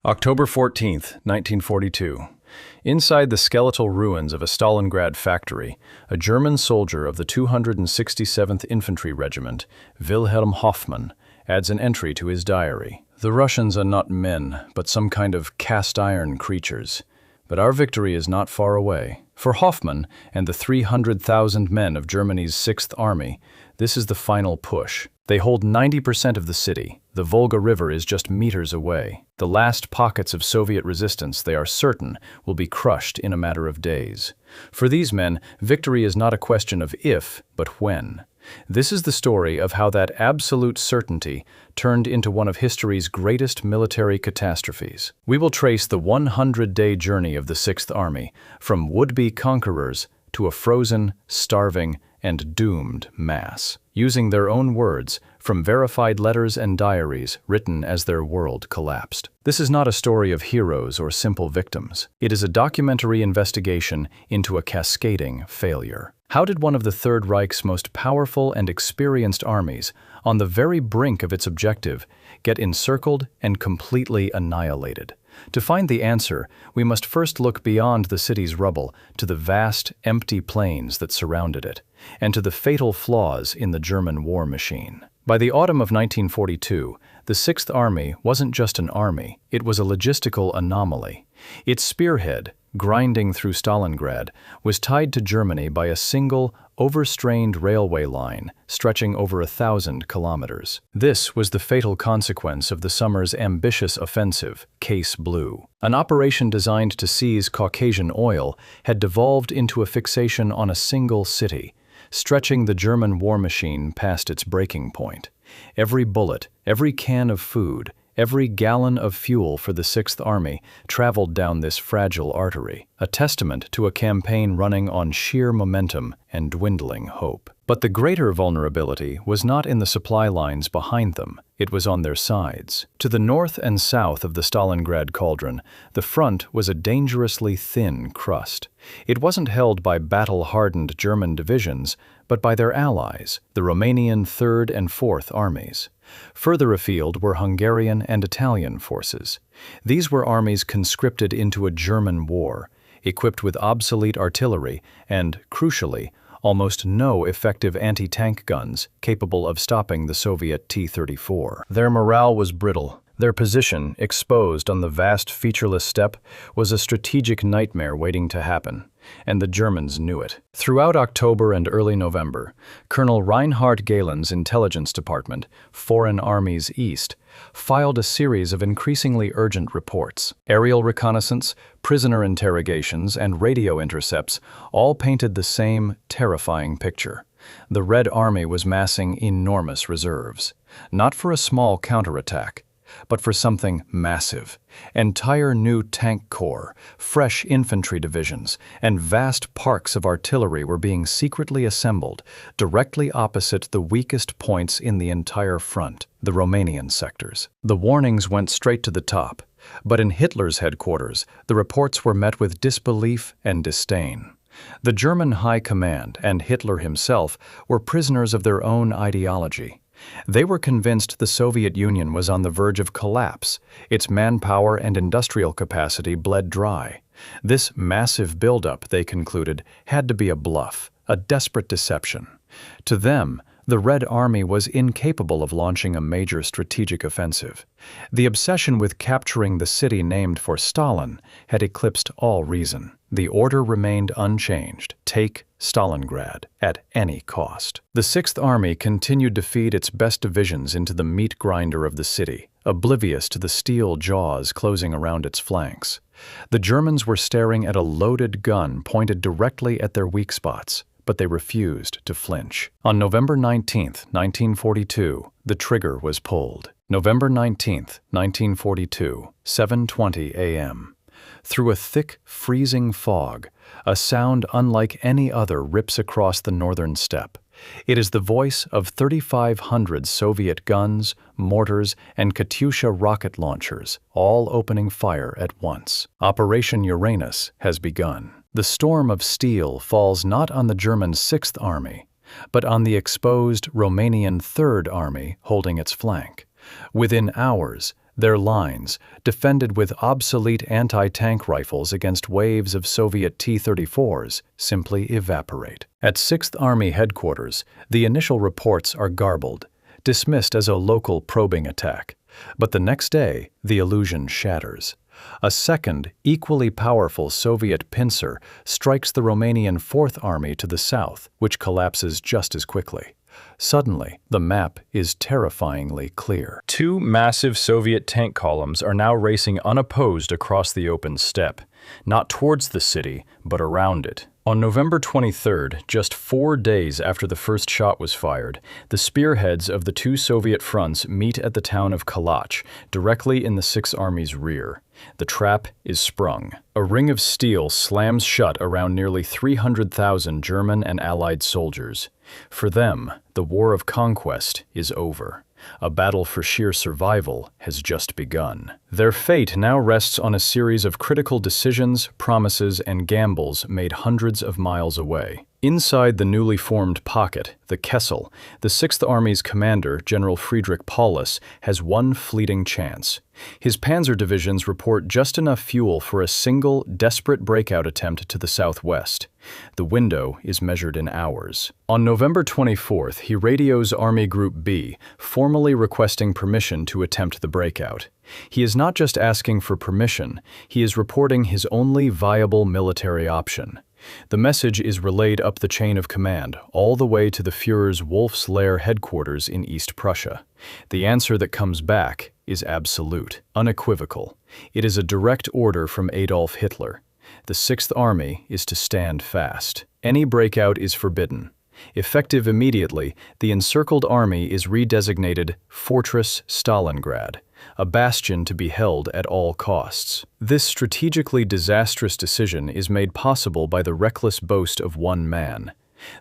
October 14th, 1942. Inside the skeletal ruins of a Stalingrad factory, a German soldier of the 267th Infantry Regiment, Wilhelm Hoffmann, adds an entry to his diary. The Russians are not men, but some kind of cast-iron creatures. But our victory is not far away. For Hoffmann and the 300,000 men of Germany's 6th Army, this is the final push. They hold 90% of the city. The Volga River is just meters away. The last pockets of Soviet resistance, they are certain, will be crushed in a matter of days. For these men, victory is not a question of if, but when. This is the story of how that absolute certainty turned into one of history's greatest military catastrophes. We will trace the 100-day journey of the 6th Army, from would-be conquerors to a frozen, starving, and doomed mass, using their own words from verified letters and diaries written as their world collapsed. This is not a story of heroes or simple victims. It is a documentary investigation into a cascading failure. How did one of the Third Reich's most powerful and experienced armies, on the very brink of its objective, get encircled and completely annihilated? To find the answer, we must first look beyond the city's rubble to the vast, empty plains that surrounded it, and to the fatal flaws in the German war machine. By the autumn of 1942, the 6th Army wasn't just an army, it was a logistical anomaly. Its spearhead, grinding through Stalingrad, was tied to Germany by a single, overstrained railway line stretching over 1,000 kilometers. This was the fatal consequence of the summer's ambitious offensive, Case Blue. An operation designed to seize Caucasian oil had devolved into a fixation on a single city, stretching the German war machine past its breaking point. Every bullet, every can of food, every gallon of fuel for the 6th Army traveled down this fragile artery, a testament to a campaign running on sheer momentum and dwindling hope. But the greater vulnerability was not in the supply lines behind them, it was on their sides. To the north and south of the Stalingrad cauldron, the front was a dangerously thin crust. It wasn't held by battle-hardened German divisions, but by their allies, the Romanian 3rd and 4th Armies. Further afield were Hungarian and Italian forces. These were armies conscripted into a German war, equipped with obsolete artillery and, crucially, almost no effective anti-tank guns capable of stopping the Soviet T-34. Their morale was brittle. Their position, exposed on the vast featureless steppe, was a strategic nightmare waiting to happen, and the Germans knew it. Throughout October and early November, Colonel Reinhard Gehlen's intelligence department, Foreign Armies East, filed a series of increasingly urgent reports. Aerial reconnaissance, prisoner interrogations, and radio intercepts all painted the same terrifying picture. The Red Army was massing enormous reserves, not for a small counterattack, but for something massive. Entire new tank corps, fresh infantry divisions, and vast parks of artillery were being secretly assembled directly opposite the weakest points in the entire front, the Romanian sectors. The warnings went straight to the top, but in Hitler's headquarters, the reports were met with disbelief and disdain. The German High Command and Hitler himself were prisoners of their own ideology. They were convinced the Soviet Union was on the verge of collapse. Its manpower and industrial capacity bled dry. This massive buildup, they concluded, had to be a bluff, a desperate deception. To them, the Red Army was incapable of launching a major strategic offensive. The obsession with capturing the city named for Stalin had eclipsed all reason. The order remained unchanged: take Stalingrad at any cost. The 6th Army continued to feed its best divisions into the meat grinder of the city, oblivious to the steel jaws closing around its flanks. The Germans were staring at a loaded gun pointed directly at their weak spots, but they refused to flinch. On November 19, 1942, the trigger was pulled. November 19, 1942, 7:20 a.m. Through a thick, freezing fog, a sound unlike any other rips across the northern steppe. It is the voice of 3,500 Soviet guns, mortars, and Katyusha rocket launchers, all opening fire at once. Operation Uranus has begun. The storm of steel falls not on the German 6th Army, but on the exposed Romanian 3rd Army holding its flank. Within hours, Their lines, defended with obsolete anti-tank rifles against waves of Soviet T-34s, simply evaporate. At 6th Army headquarters, the initial reports are garbled, dismissed as a local probing attack. But the next day, the illusion shatters. A second, equally powerful Soviet pincer strikes the Romanian 4th Army to the south, which collapses just as quickly. Suddenly, the map is terrifyingly clear. Two massive Soviet tank columns are now racing unopposed across the open steppe, not towards the city, but around it. On November 23rd, just 4 days after the first shot was fired, the spearheads of the two Soviet fronts meet at the town of Kalach, directly in the 6th Army's rear. The trap is sprung. A ring of steel slams shut around nearly 300,000 German and Allied soldiers. For them, the war of conquest is over. A battle for sheer survival has just begun. Their fate now rests on a series of critical decisions, promises, and gambles made hundreds of miles away. Inside the newly formed pocket, the Kessel, the 6th Army's commander, General Friedrich Paulus, has one fleeting chance. His panzer divisions report just enough fuel for a single, desperate breakout attempt to the southwest. The window is measured in hours. On November 24th, he radios Army Group B, formally requesting permission to attempt the breakout. He is not just asking for permission, he is reporting his only viable military option. The message is relayed up the chain of command, all the way to the Führer's Wolf's Lair headquarters in East Prussia. The answer that comes back is absolute, unequivocal. It is a direct order from Adolf Hitler. The 6th Army is to stand fast. Any breakout is forbidden. Effective immediately, the encircled army is redesignated Fortress Stalingrad, a bastion to be held at all costs. This strategically disastrous decision is made possible by the reckless boast of one man,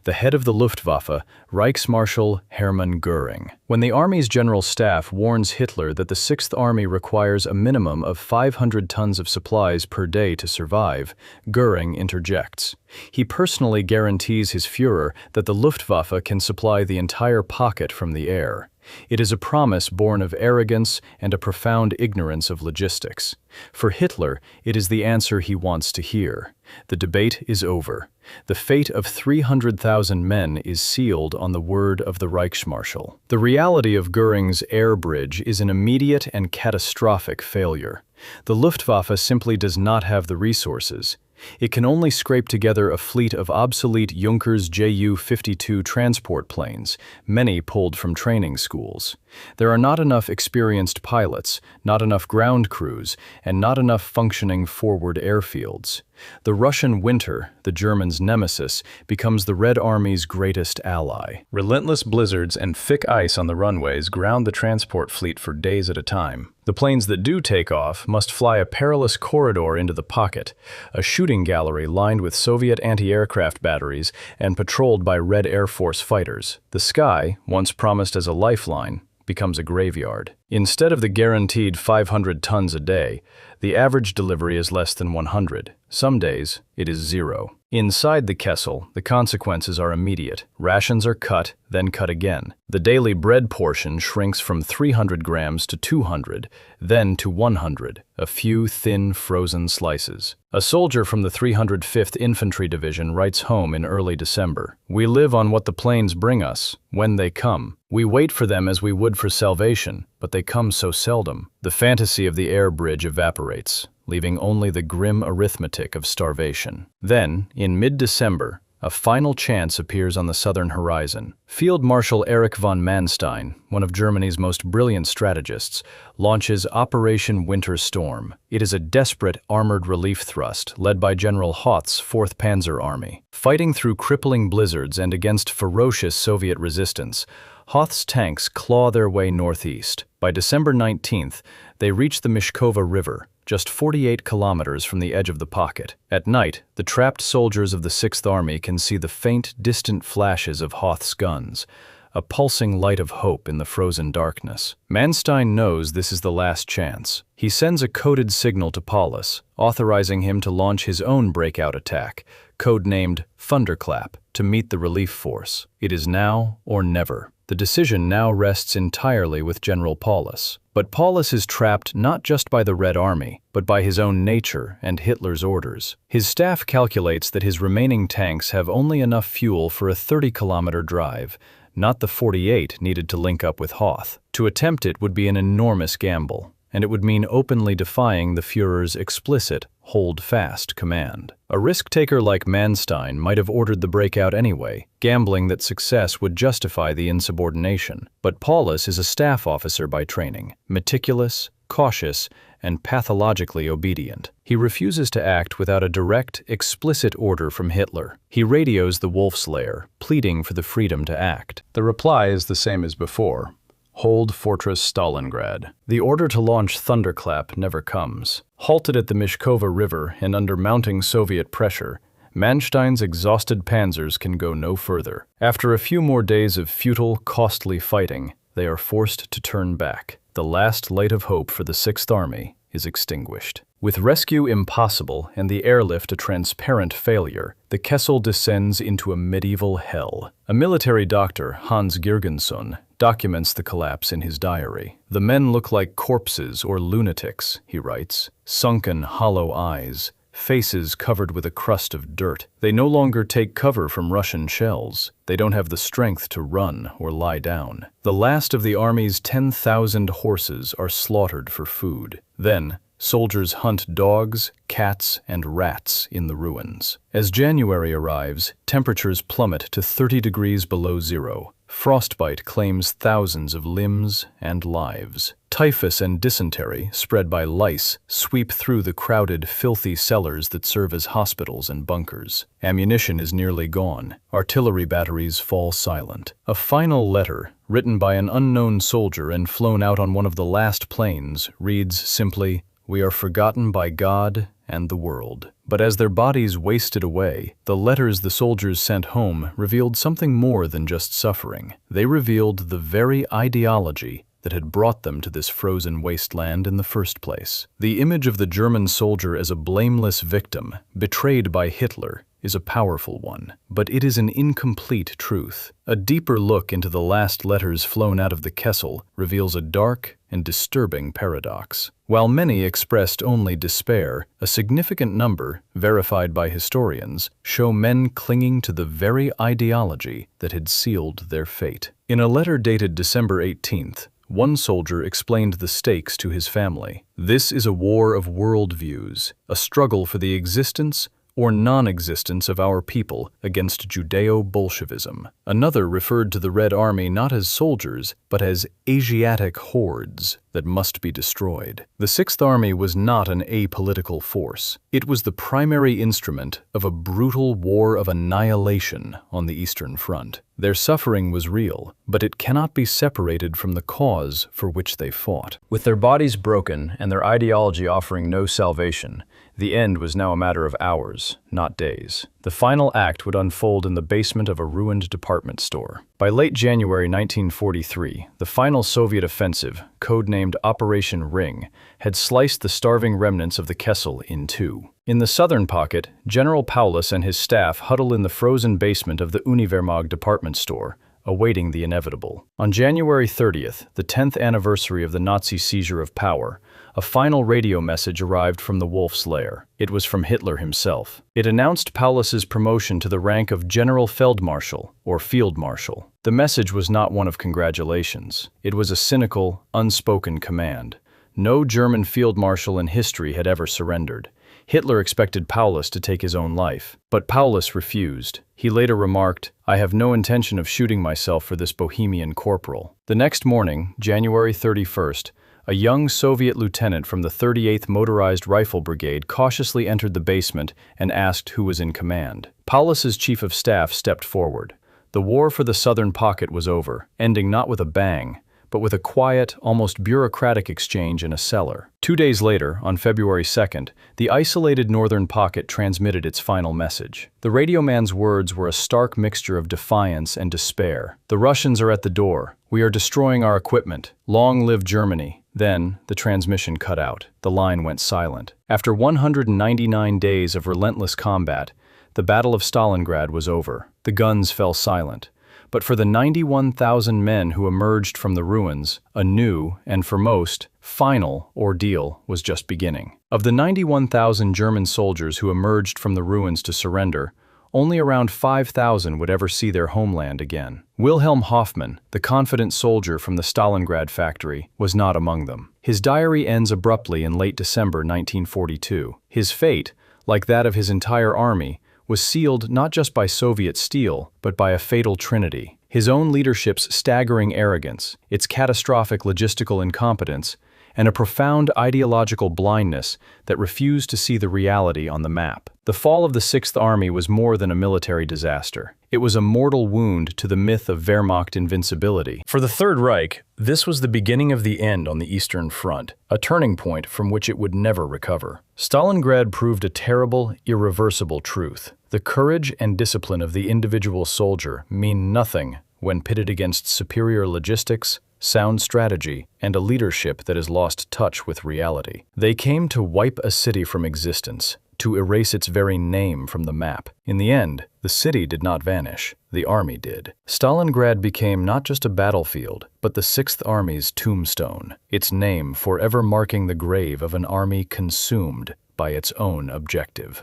the head of the Luftwaffe, Reichsmarschall Hermann Göring. When the Army's General Staff warns Hitler that the 6th Army requires a minimum of 500 tons of supplies per day to survive, Göring interjects. He personally guarantees his Führer that the Luftwaffe can supply the entire pocket from the air. It is a promise born of arrogance and a profound ignorance of logistics. For Hitler, it is the answer he wants to hear. The debate is over. The fate of 300,000 men is sealed on the word of the Reichsmarschall. The reality of Göring's airbridge is an immediate and catastrophic failure. The Luftwaffe simply does not have the resources. It can only scrape together a fleet of obsolete Junkers Ju-52 transport planes, many pulled from training schools. There are not enough experienced pilots, not enough ground crews, and not enough functioning forward airfields. The Russian winter, the Germans' nemesis, becomes the Red Army's greatest ally. Relentless blizzards and thick ice on the runways ground the transport fleet for days at a time. The planes that do take off must fly a perilous corridor into the pocket, a shooting gallery lined with Soviet anti-aircraft batteries and patrolled by Red Air Force fighters. The sky, once promised as a lifeline, becomes a graveyard. Instead of the guaranteed 500 tons a day, the average delivery is less than 100. Some days, it is 0. Inside the Kessel, the consequences are immediate. Rations are cut, then cut again. The daily bread portion shrinks from 300 grams to 200, then to 100, a few thin, frozen slices. A soldier from the 305th Infantry Division writes home in early December. "We live on what the planes bring us, when they come. We wait for them as we would for salvation, but they come so seldom." The fantasy of the air bridge evaporates, leaving only the grim arithmetic of starvation. Then, in mid-December, a final chance appears on the southern horizon. Field Marshal Erich von Manstein, one of Germany's most brilliant strategists, launches Operation Winter Storm. It is a desperate armored relief thrust led by General Hoth's 4th Panzer Army. Fighting through crippling blizzards and against ferocious Soviet resistance, Hoth's tanks claw their way northeast. By December 19th, they reach the Mishkova River, just 48 kilometers from the edge of the pocket. At night, the trapped soldiers of the 6th Army can see the faint, distant flashes of Hoth's guns, a pulsing light of hope in the frozen darkness. Manstein knows this is the last chance. He sends a coded signal to Paulus, authorizing him to launch his own breakout attack, codenamed Thunderclap, to meet the relief force. It is now or never. The decision now rests entirely with General Paulus. But Paulus is trapped not just by the Red Army, but by his own nature and Hitler's orders. His staff calculates that his remaining tanks have only enough fuel for a 30-kilometer drive, not the 48 needed to link up with Hoth. To attempt it would be an enormous gamble, and it would mean openly defying the Führer's explicit hold-fast command. A risk-taker like Manstein might have ordered the breakout anyway, gambling that success would justify the insubordination. But Paulus is a staff officer by training, meticulous, cautious, and pathologically obedient. He refuses to act without a direct, explicit order from Hitler. He radios the Wolf's Lair, pleading for the freedom to act. The reply is the same as before. Hold Fortress Stalingrad. The order to launch Thunderclap never comes. Halted at the Mishkova River and under mounting Soviet pressure, Manstein's exhausted panzers can go no further. After a few more days of futile, costly fighting, they are forced to turn back. The last light of hope for the Sixth Army is extinguished. With rescue impossible and the airlift a transparent failure, the Kessel descends into a medieval hell. A military doctor, Hans Girgensson, documents the collapse in his diary. The men look like corpses or lunatics, he writes, sunken, hollow eyes, faces covered with a crust of dirt. They no longer take cover from Russian shells. They don't have the strength to run or lie down. The last of the army's 10,000 horses are slaughtered for food. Then, soldiers hunt dogs, cats, and rats in the ruins. As January arrives, temperatures plummet to 30 degrees below zero. Frostbite claims thousands of limbs and lives. Typhus and dysentery, spread by lice, sweep through the crowded, filthy cellars that serve as hospitals and bunkers. Ammunition is nearly gone. Artillery batteries fall silent. A final letter, written by an unknown soldier and flown out on one of the last planes, reads simply, "We are forgotten by God and the world." But as their bodies wasted away, the letters the soldiers sent home revealed something more than just suffering. They revealed the very ideology that had brought them to this frozen wasteland in the first place. The image of the German soldier as a blameless victim, betrayed by Hitler, is a powerful one, but it is an incomplete truth. A deeper look into the last letters flown out of the Kessel reveals a dark and disturbing paradox. While many expressed only despair, a significant number, verified by historians, show men clinging to the very ideology that had sealed their fate. In a letter dated December 18th, one soldier explained the stakes to his family. This is a war of worldviews, a struggle for the existence or non-existence of our people against Judeo-Bolshevism. Another referred to the Red Army not as soldiers, but as Asiatic hordes that must be destroyed. The Sixth Army was not an apolitical force. It was the primary instrument of a brutal war of annihilation on the Eastern Front. Their suffering was real, but it cannot be separated from the cause for which they fought. With their bodies broken and their ideology offering no salvation, the end was now a matter of hours, not days. The final act would unfold in the basement of a ruined department store. By late January 1943, the final Soviet offensive, codenamed Operation Ring, had sliced the starving remnants of the Kessel in two. In the southern pocket, General Paulus and his staff huddle in the frozen basement of the Univermag department store, awaiting the inevitable. On January 30th, the 10th anniversary of the Nazi seizure of power, a final radio message arrived from the Wolf's Lair. It was from Hitler himself. It announced Paulus's promotion to the rank of General Feldmarschall, or Field Marshal. The message was not one of congratulations. It was a cynical, unspoken command. No German field marshal in history had ever surrendered. Hitler expected Paulus to take his own life, but Paulus refused. He later remarked, "I have no intention of shooting myself for this Bohemian corporal." The next morning, January 31st, a young Soviet lieutenant from the 38th Motorized Rifle Brigade cautiously entered the basement and asked who was in command. Paulus's chief of staff stepped forward. The war for the southern pocket was over, ending not with a bang, but with a quiet, almost bureaucratic exchange in a cellar. 2 days later, on February 2nd, the isolated northern pocket transmitted its final message. The radio man's words were a stark mixture of defiance and despair. "The Russians are at the door. We are destroying our equipment. Long live Germany." Then, the transmission cut out. The line went silent. After 199 days of relentless combat, the Battle of Stalingrad was over. The guns fell silent. But for the 91,000 men who emerged from the ruins, a new, and for most, final ordeal was just beginning. Of the 91,000 German soldiers who emerged from the ruins to surrender, only around 5,000 would ever see their homeland again. Wilhelm Hoffmann, the confident soldier from the Stalingrad factory, was not among them. His diary ends abruptly in late December 1942. His fate, like that of his entire army, was sealed not just by Soviet steel, but by a fatal trinity: his own leadership's staggering arrogance, its catastrophic logistical incompetence, and a profound ideological blindness that refused to see the reality on the map. The fall of the Sixth Army was more than a military disaster. It was a mortal wound to the myth of Wehrmacht invincibility. For the Third Reich, this was the beginning of the end on the Eastern Front, a turning point from which it would never recover. Stalingrad proved a terrible, irreversible truth. The courage and discipline of the individual soldier mean nothing when pitted against superior logistics, sound strategy, and a leadership that has lost touch with reality. They came to wipe a city from existence, to erase its very name from the map. In the end, the city did not vanish, the army did. Stalingrad became not just a battlefield, but the Sixth Army's tombstone, its name forever marking the grave of an army consumed by its own objective.